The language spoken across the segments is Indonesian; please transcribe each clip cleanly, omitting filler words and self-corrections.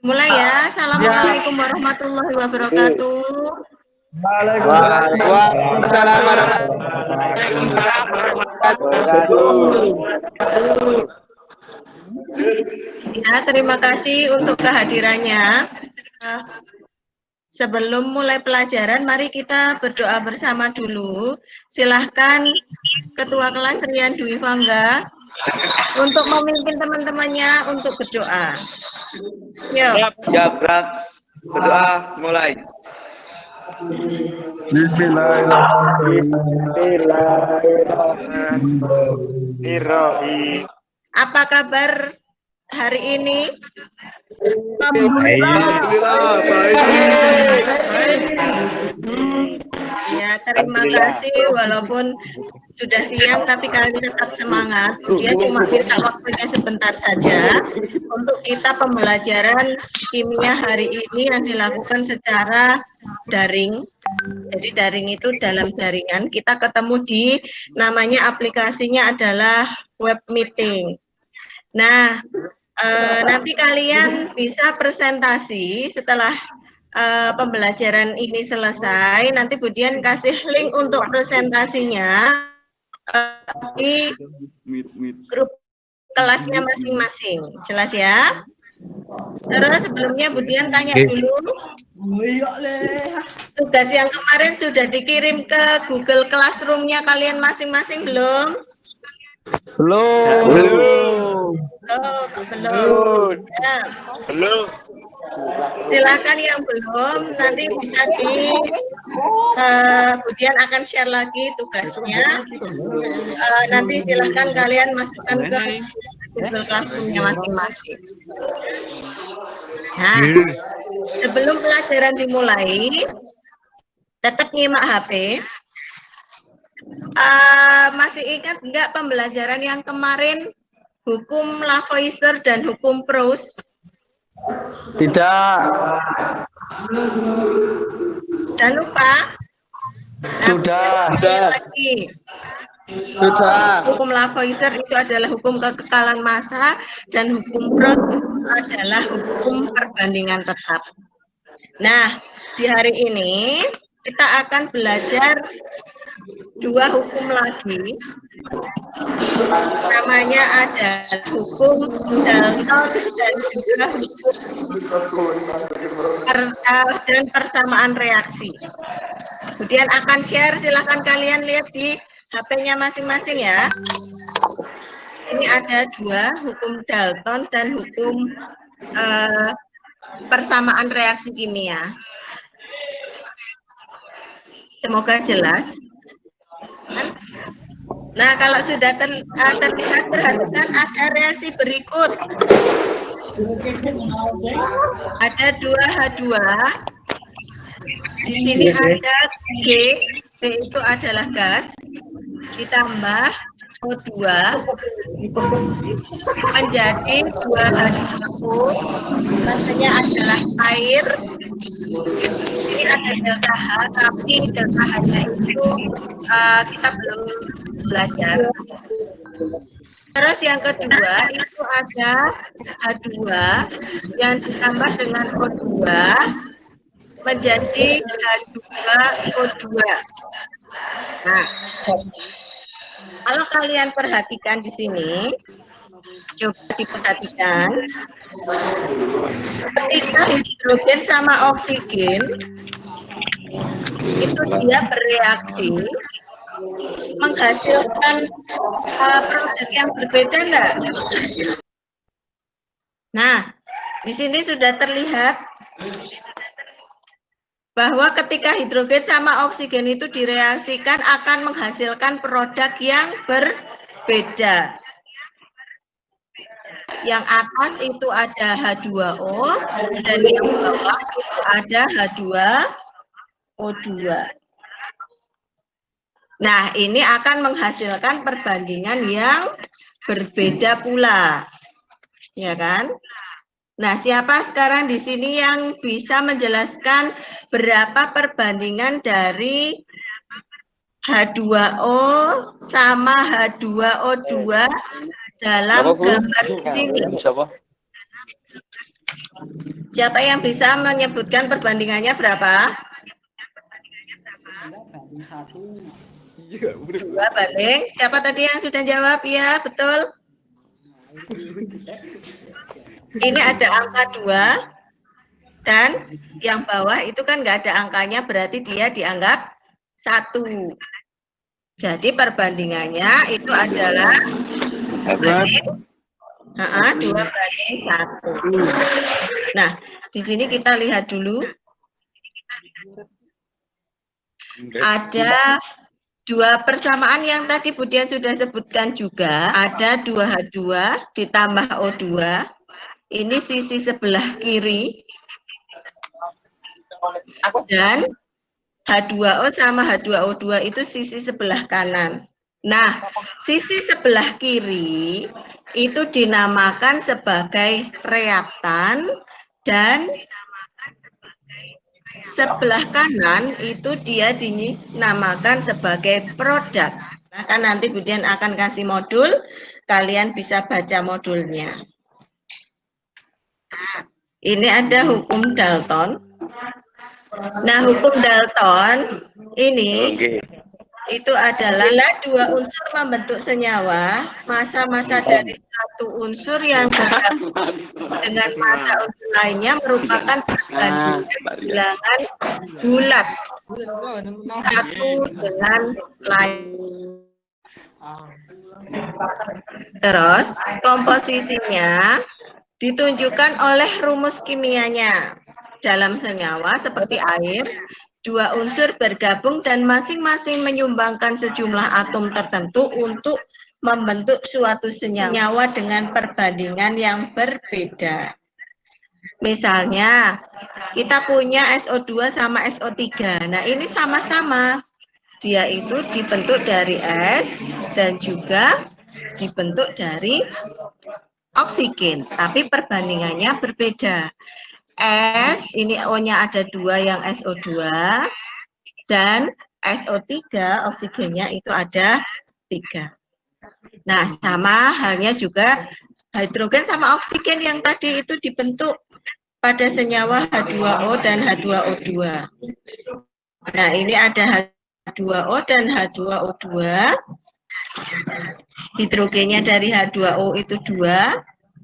Mulai ya. Assalamualaikum warahmatullahi wabarakatuh. Waalaikumsalam warahmatullahi wabarakatuh. Ya, terima kasih untuk kehadirannya. Sebelum mulai pelajaran, mari kita berdoa bersama dulu. Silahkan Ketua Kelas Rian Dwi Fangga untuk memimpin teman-temannya untuk berdoa. Yuk. Siap, berdoa mulai. Bismillahirrahmanirrahim. Apa kabar hari ini? Alhamdulillah, baik. Ya, terima kasih. Walaupun sudah siang, tapi kalian tetap semangat. Dia cuma minta waktunya sebentar saja untuk kita pembelajaran kimia hari ini yang dilakukan secara daring. Jadi daring itu dalam jaringan. Kita ketemu di namanya aplikasinya adalah web meeting. Nah, nanti kalian bisa presentasi setelah pembelajaran ini selesai. Nanti Budian kasih link untuk presentasinya di grup kelasnya masing-masing. Jelas ya? Terus sebelumnya Budian tanya dulu. Tugas yang kemarin sudah dikirim ke Google Classroom-nya kalian masing-masing belum? Belum. Oh, belum. Ya. Belum. Silakan yang belum, nanti bisa Budian akan share lagi tugasnya. Nanti silakan kalian masukkan ke Google Classroom-nya masing-masing. Nah, sebelum pelajaran dimulai, tetap nyimak HP. Masih ingat nggak pembelajaran yang kemarin hukum Lavoisier dan hukum Proust? Tidak. Udah lupa? Nah, Sudah. lagi. Sudah. Hukum Lavoisier itu adalah hukum kekekalan massa dan hukum Proust adalah hukum perbandingan tetap. Nah, di hari ini kita akan belajar dua hukum lagi. Namanya ada hukum Dalton dan juga hukum dan persamaan reaksi. Kemudian akan share, silahkan kalian lihat di HP-nya masing-masing ya. Ini ada dua, hukum Dalton dan hukum persamaan reaksi kimia. Semoga jelas. Nah, kalau sudah terlihat, perhatikan ada reaksi berikut. Ada 2H2. Di sini ada G, G itu adalah gas, ditambah O2 menjadi 2H2O, rasanya adalah air. Ini ada delta H, tapi delta H-nya itu kita belum belajar. Terus yang kedua itu ada H2 yang ditambah dengan O2 menjadi H2O2. Nah, kalau kalian perhatikan di sini, coba diperhatikan, ketika hidrogen sama oksigen itu dia bereaksi menghasilkan produk yang berbeda enggak? Nah, di sini sudah terlihat bahwa ketika hidrogen sama oksigen itu direaksikan akan menghasilkan produk yang berbeda. Yang atas itu ada H2O dan yang bawah itu ada H2O2. Nah, ini akan menghasilkan perbandingan yang berbeda pula. Ya kan? Nah, siapa sekarang di sini yang bisa menjelaskan berapa perbandingan dari H2O sama H2O2 dalam gambar di sini? Siapa yang bisa menyebutkan perbandingannya berapa? 2 banding. Siapa tadi yang sudah jawab? Ya, betul. Ini ada angka 2. Dan yang bawah itu kan nggak ada angkanya, berarti dia dianggap 1. Jadi perbandingannya itu adalah 2 banding 1. Nah, di sini kita lihat dulu. Ada 2 persamaan yang tadi Budian sudah sebutkan juga. Ada 2H2 ditambah O2. Ini sisi sebelah kiri. Dan H2O sama H2O2 itu sisi sebelah kanan. Nah, sisi sebelah kiri itu dinamakan sebagai reaktan dan sebelah kanan itu dia dinamakan sebagai produk. Nah, kan nanti Budian akan kasih modul, kalian bisa baca modulnya. Ini ada hukum Dalton. Nah, hukum Dalton ini itu adalah bila 2 unsur membentuk senyawa, massa-massa dari satu unsur yang bergabung dengan massa unsur lainnya merupakan perbandingan bilangan bulat satu dengan lain. Terus komposisinya ditunjukkan oleh rumus kimianya. Dalam senyawa seperti air, 2 unsur bergabung dan masing-masing menyumbangkan sejumlah atom tertentu untuk membentuk suatu senyawa dengan perbandingan yang berbeda. Misalnya, kita punya SO2 sama SO3. Nah, ini sama-sama. Dia itu dibentuk dari es dan juga dibentuk dari oksigen, tapi perbandingannya berbeda. S, ini O-nya ada 2 yang SO2, dan SO3, oksigennya itu ada 3. Nah, sama halnya juga hidrogen sama oksigen yang tadi itu dibentuk pada senyawa H2O dan H2O2. Nah, ini ada H2O dan H2O2. Hidrogennya dari H2O itu 2.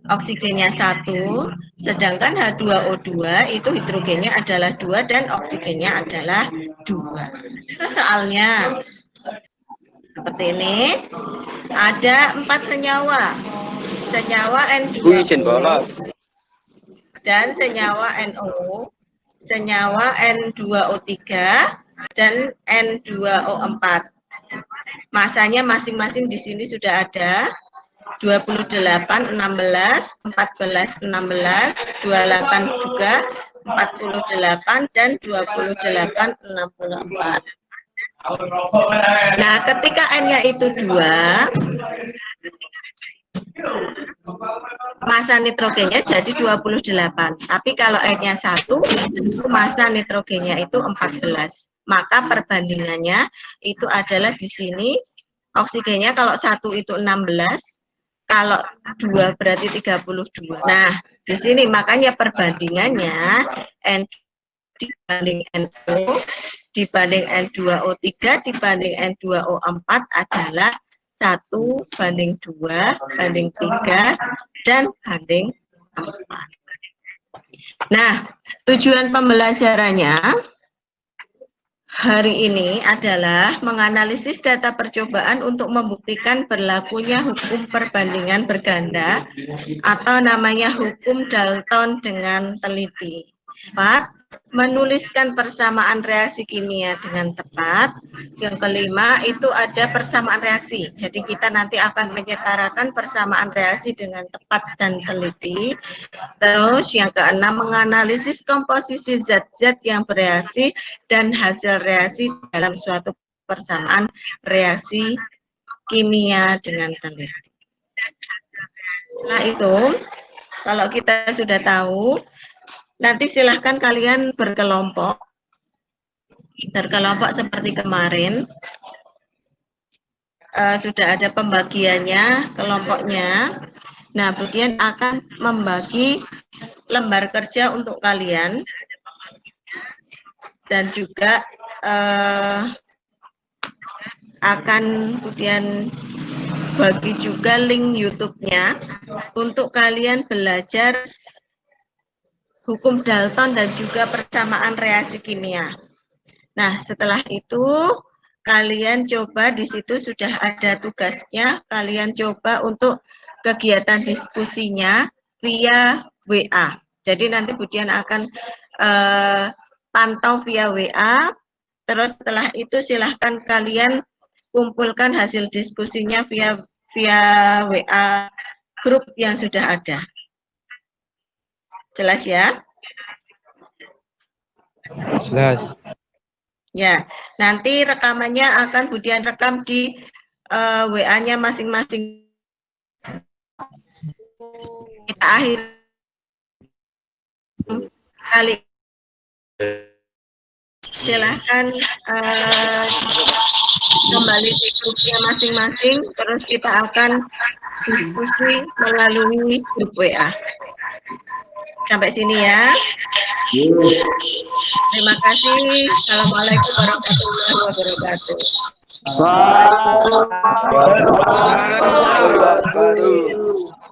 Oksigennya 1, sedangkan H2O2 itu hidrogennya adalah 2 dan oksigennya adalah 2. Itu soalnya seperti ini. Ada 4 senyawa. Senyawa N2O dan senyawa NO, senyawa N2O3 dan N2O4. Masanya masing-masing di sini sudah ada. 28, 16, 14, 16, 28 juga, 48, dan 28, 64. Nah, ketika N-nya itu 2, massa nitrogennya jadi 28. Tapi kalau N-nya 1, massa nitrogennya itu 14. Maka perbandingannya itu adalah di sini, oksigennya kalau 1 itu 16, kalau 2 berarti 32. Nah, di sini makanya perbandingannya N dibanding NO dibanding N2O3 dibanding N2O4 adalah 1 banding 2 banding 3 dan banding 4. Nah, tujuan pembelajarannya hari ini adalah menganalisis data percobaan untuk membuktikan berlakunya hukum perbandingan berganda atau namanya hukum Dalton dengan teliti. 4. Menuliskan persamaan reaksi kimia dengan tepat. Yang kelima itu ada persamaan reaksi. Jadi kita nanti akan menyetarakan persamaan reaksi dengan tepat dan teliti. Terus yang keenam menganalisis komposisi zat-zat yang bereaksi dan hasil reaksi dalam suatu persamaan reaksi kimia dengan teliti. Nah itu, kalau kita sudah tahu, nanti silahkan kalian berkelompok seperti kemarin. Sudah ada pembagiannya, kelompoknya. Nah, kemudian akan membagi lembar kerja untuk kalian dan juga akan kemudian bagi juga link YouTube-nya untuk kalian belajar hukum Dalton dan juga persamaan reaksi kimia. Nah, setelah itu kalian coba di situ sudah ada tugasnya, kalian coba untuk kegiatan diskusinya via WA. Jadi nanti Budian akan pantau via WA, terus setelah itu silahkan kalian kumpulkan hasil diskusinya via WA grup yang sudah ada. Jelas ya? Jelas. Ya, nanti rekamannya akan Budian rekam di WA-nya masing-masing. Kita akhiri kali. Silahkan kembali di grupnya masing-masing, terus kita akan diskusi melalui grup WA. Sampai sini ya. Terima kasih. Assalamualaikum warahmatullahi wabarakatuh. Waalaikumsalam.